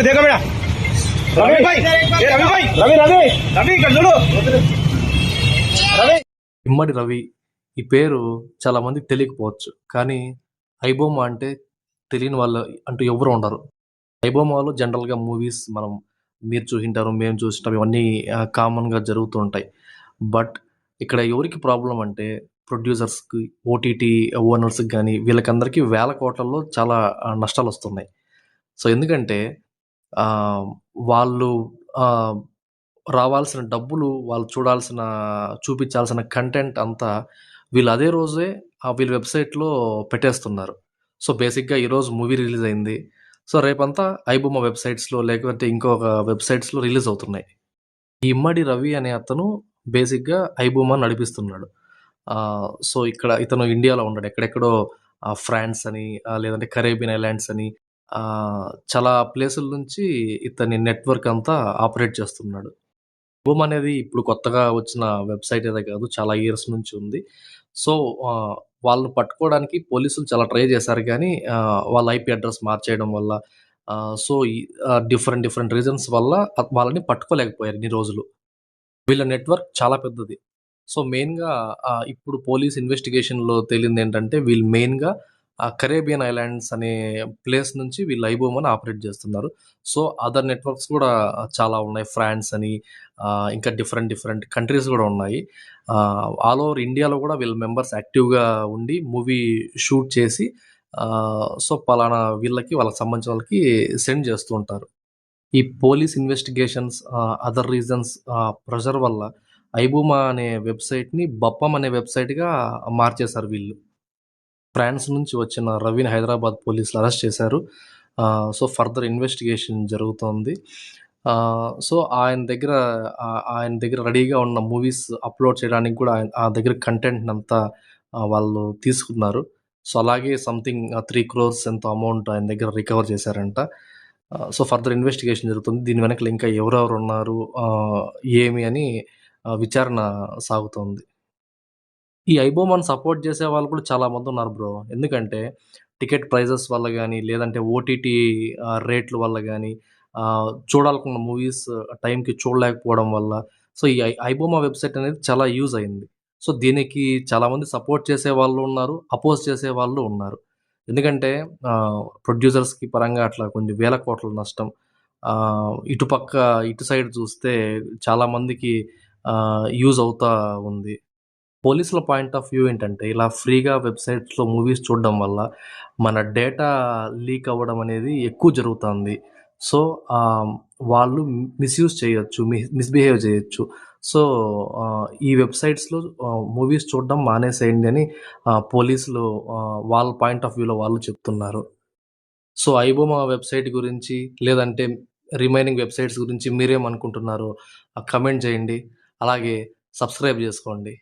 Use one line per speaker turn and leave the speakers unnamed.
देखो बेटा रवि भाई रवि भाई रवि रवि रवि ఇక్కడ చూడు రవి.
ఇమ్మడి రవి ఈ పేరు చాలా మందికి తెలియకపోవచ్చు, కానీ ఐబొమ్మ అంటే తెలియని వాళ్ళు అంటూ ఎవరు ఉండరు. ఐబొమ్మలో జనరల్గా మూవీస్ మీరు చూసింటారు, మేము చూసింటాం, ఇవన్నీ కామన్గా జరుగుతూ ఉంటాయి. బట్ ఇక్కడ ఎవరికి ప్రాబ్లం అంటే ప్రొడ్యూసర్స్కి, ఓటీటీ ఓనర్స్కి కానీ వీళ్ళకందరికీ వేల కోట్లలో చాలా నష్టాలు వస్తున్నాయి. సో ఎందుకంటే వాళ్ళు రావాల్సిన డబ్బులు, వాళ్ళు చూపించాల్సిన కంటెంట్ అంతా వీళ్ళు అదే రోజే వీళ్ళ వెబ్సైట్లో పెట్టేస్తున్నారు. సో బేసిక్గా ఈరోజు మూవీ రిలీజ్ అయింది, సో రేపంతా ఐబొమ్మ వెబ్సైట్స్లో లేకపోతే ఇంకొక వెబ్సైట్స్లో రిలీజ్ అవుతున్నాయి. ఈ ఇమ్మడి రవి అనే అతను బేసిక్గా ఐబొమ్మ నడిపిస్తున్నాడు. సో ఇక్కడ ఇతను ఇండియాలో ఉన్నాడు, ఎక్కడెక్కడో ఫ్రాన్స్ అని లేదంటే కరేబియన్ ఐలాండ్స్ అని చాలా ప్లేసుల నుంచి ఇతని నెట్వర్క్ అంతా ఆపరేట్ చేస్తున్నాడు. ఐబొమ్మ అనేది ఇప్పుడు కొత్తగా వచ్చిన వెబ్సైట్ అయితే కాదు, చాలా ఇయర్స్ నుంచి ఉంది. సో వాళ్ళని పట్టుకోవడానికి పోలీసులు చాలా ట్రై చేశారు, కానీ వాళ్ళ ఐపీ అడ్రస్ మార్చేయడం వల్ల సో డిఫరెంట్ రీజన్స్ వల్ల వాళ్ళని పట్టుకోలేకపోయారు ఇన్ని రోజులు. వీళ్ళ నెట్వర్క్ చాలా పెద్దది. సో మెయిన్గా ఇప్పుడు పోలీస్ ఇన్వెస్టిగేషన్లో తేలింది ఏంటంటే వీళ్ళు మెయిన్గా కరేబియన్ ఐలాండ్స్ అనే ప్లేస్ నుంచి వీళ్ళు ఐబొమ్మని ఆపరేట్ చేస్తున్నారు. సో అదర్ నెట్వర్క్స్ కూడా చాలా ఉన్నాయి, ఫ్రాన్స్ అని ఇంకా డిఫరెంట్ కంట్రీస్ కూడా ఉన్నాయి. ఆల్ ఓవర్ ఇండియాలో కూడా వీళ్ళ మెంబర్స్ యాక్టివ్గా ఉండి మూవీ షూట్ చేసి సో పలానా వీళ్ళకి వాళ్ళకి సంబంధించిన వాళ్ళకి సెండ్ చేస్తూ ఉంటారు. ఈ police investigations, other reasons pressure వల్ల ఐబొమ్మ అనే వెబ్సైట్ని బప్పం అనే వెబ్సైట్గా మార్చేశారు వీళ్ళు. ఫ్రాన్స్ నుంచి వచ్చిన రవిని హైదరాబాద్ పోలీసులు అరెస్ట్ చేశారు. సో ఫర్దర్ ఇన్వెస్టిగేషన్ జరుగుతోంది. సో ఆయన దగ్గర రెడీగా ఉన్న మూవీస్ అప్లోడ్ చేయడానికి కూడా ఆ దగ్గర కంటెంట్ అంతా వాళ్ళు తీసుకున్నారు. సో అలాగే సంథింగ్ 3 crores ఎంతో అమౌంట్ ఆయన దగ్గర రికవర్ చేశారంట. సో ఫర్దర్ ఇన్వెస్టిగేషన్ జరుగుతుంది. దీని వెనకాల ఇంకా ఎవరెవరు ఉన్నారు, ఏమి అని విచారణ సాగుతోంది. ఈ ఐబొమ్మని సపోర్ట్ చేసే వాళ్ళు కూడా చాలామంది ఉన్నారు బ్రో. ఎందుకంటే టికెట్ ప్రైజెస్ వల్ల కానీ లేదంటే ఓటీటీ రేట్ల వల్ల కానీ చూడాలనుకున్న మూవీస్ టైంకి చూడలేకపోవడం వల్ల సో ఈ ఐబొమ్మ వెబ్సైట్ అనేది చాలా యూజ్ అయింది. సో దీనికి చాలామంది సపోర్ట్ చేసే వాళ్ళు ఉన్నారు, అపోజ్ చేసే వాళ్ళు ఉన్నారు. ఎందుకంటే ప్రొడ్యూసర్స్కి పరంగా అట్లా కొన్ని వేల కోట్ల నష్టం. ఇటు సైడ్ చూస్తే చాలామందికి యూజ్ అవుతా ఉంది. పోలీసుల పాయింట్ ఆఫ్ వ్యూ ఏంటంటే ఇలా ఫ్రీగా వెబ్సైట్స్లో మూవీస్ చూడడం వల్ల మన డేటా లీక్ అవ్వడం అనేది ఎక్కువ జరుగుతుంది. సో వాళ్ళు మిస్యూజ్ చేయొచ్చు, మిస్బిహేవ్ చేయొచ్చు. సో ఈ వెబ్సైట్స్లో మూవీస్ చూడడం మానేసేయండి అని పోలీసులు వాళ్ళ పాయింట్ ఆఫ్ వ్యూలో వాళ్ళు చెప్తున్నారు. సో ఐబొమ్మ వెబ్సైట్ గురించి లేదంటే రిమైనింగ్ వెబ్సైట్స్ గురించి మీరేమనుకుంటున్నారో కమెంట్ చేయండి. అలాగే సబ్స్క్రైబ్ చేసుకోండి.